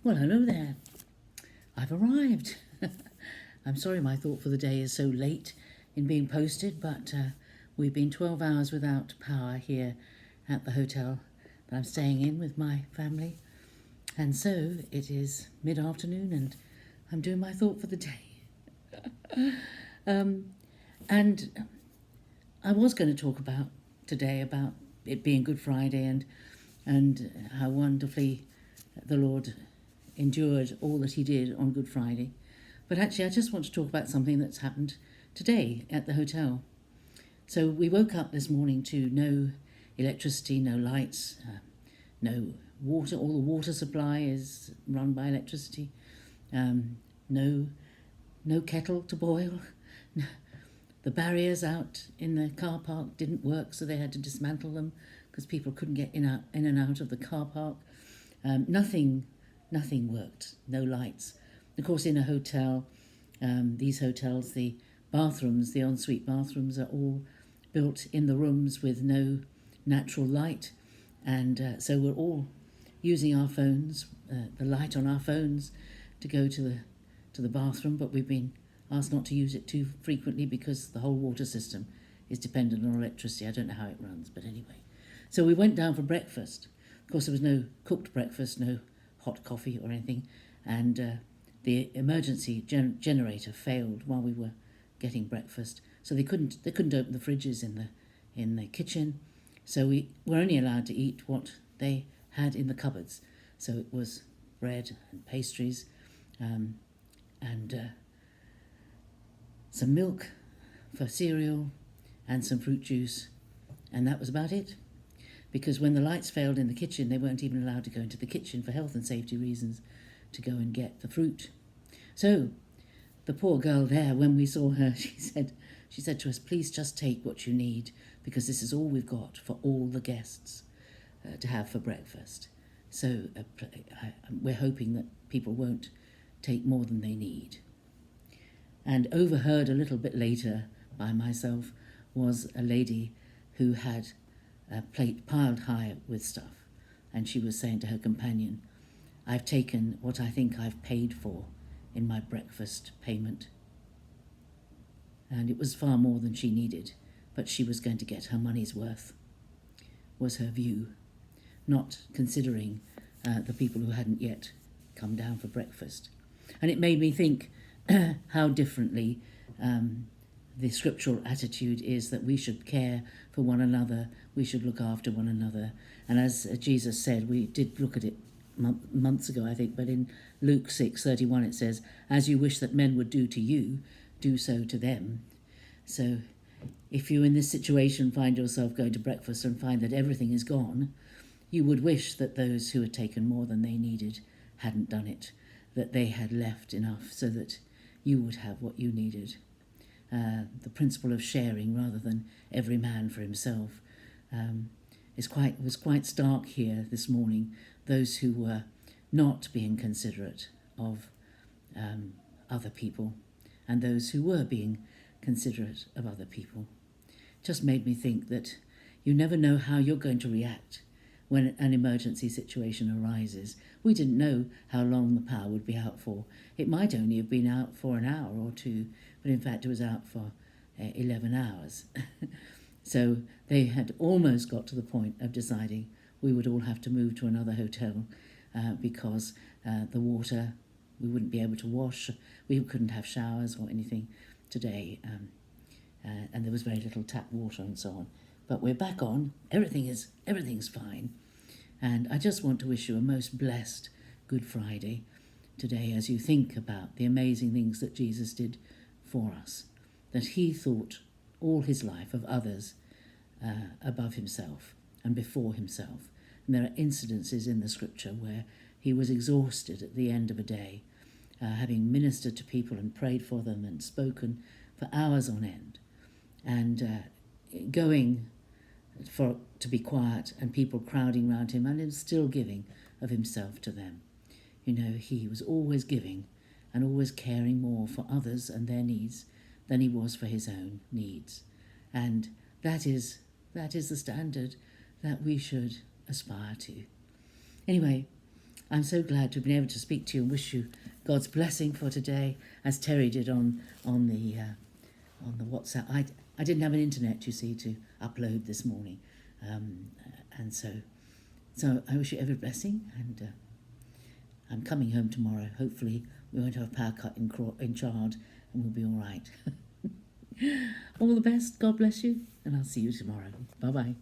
Well, hello there. I've arrived. I'm sorry my thought for the day is so late in being posted, but we've been 12 hours without power here at the hotel that I'm staying in with my family. And so it is mid-afternoon and I'm doing my thought for the day. And I was going to talk about today about it being Good Friday and how wonderfully the Lord endured all that he did on Good Friday. But actually, I just want to talk about something that's happened today at the hotel. So we woke up this morning to no electricity, no lights, no water. All the water supply is run by electricity. No kettle to boil. The barriers out in the car park didn't work, so they had to dismantle them because people couldn't get in and out of the car park. Nothing worked. No lights. Of course, in a hotel, these hotels, the bathrooms, the ensuite bathrooms, are all built in the rooms with no natural light, and so we're all using our phones, the light on our phones, to go to the bathroom. But we've been asked not to use it too frequently because the whole water system is dependent on electricity. I don't know how it runs, but anyway. So we went down for breakfast. Of course, there was no cooked breakfast, no hot coffee or anything, and the emergency generator failed while we were getting breakfast, so they couldn't open the fridges in the kitchen, so we were only allowed to eat what they had in the cupboards. So it was bread and pastries, and some milk for cereal and some fruit juice, and that was about it. Because when the lights failed in the kitchen, they weren't even allowed to go into the kitchen for health and safety reasons to go and get the fruit. So the poor girl there, when we saw her, she said to us, "Please just take what you need, because this is all we've got for all the guests to have for breakfast." So we're hoping that people won't take more than they need. And overheard a little bit later by myself was a lady who had a plate piled high with stuff, and she was saying to her companion, "I've taken what I think I've paid for in my breakfast payment." And it was far more than she needed, but she was going to get her money's worth, was her view, not considering the people who hadn't yet come down for breakfast. And it made me think how differently the scriptural attitude is, that we should care for one another, we should look after one another. And as Jesus said, we did look at it months ago, I think, but in Luke 6:31 it says, "As you wish that men would do to you, do so to them." So if you in this situation find yourself going to breakfast and find that everything is gone, you would wish that those who had taken more than they needed hadn't done it, that they had left enough so that you would have what you needed. The principle of sharing rather than every man for himself was quite stark here this morning. Those who were not being considerate of other people, and those who were being considerate of other people. Just made me think that you never know how you're going to react when an emergency situation arises. We didn't know how long the power would be out for. It might only have been out for an hour or two, but in fact it was out for 11 hours. So they had almost got to the point of deciding we would all have to move to another hotel because the water, we wouldn't be able to wash, we couldn't have showers or anything today, and there was very little tap water and so on. But we're back on, everything's fine. And I just want to wish you a most blessed Good Friday today as you think about the amazing things that Jesus did for us, that he thought all his life of others above himself and before himself. And there are incidences in the scripture where he was exhausted at the end of a day, having ministered to people and prayed for them and spoken for hours on end, and going to be quiet, and people crowding round him, and him still giving of himself to them. You know, he was always giving and always caring more for others and their needs than he was for his own needs. And that is the standard that we should aspire to. Anyway, I'm so glad to have been able to speak to you and wish you God's blessing for today, as Terry did on the WhatsApp. I didn't have an internet, you see, to upload this morning, and so I wish you every blessing, and I'm coming home tomorrow. Hopefully we won't have a power cut in Chard, and we'll be all right. All the best. God bless you, and I'll see you tomorrow. Bye bye.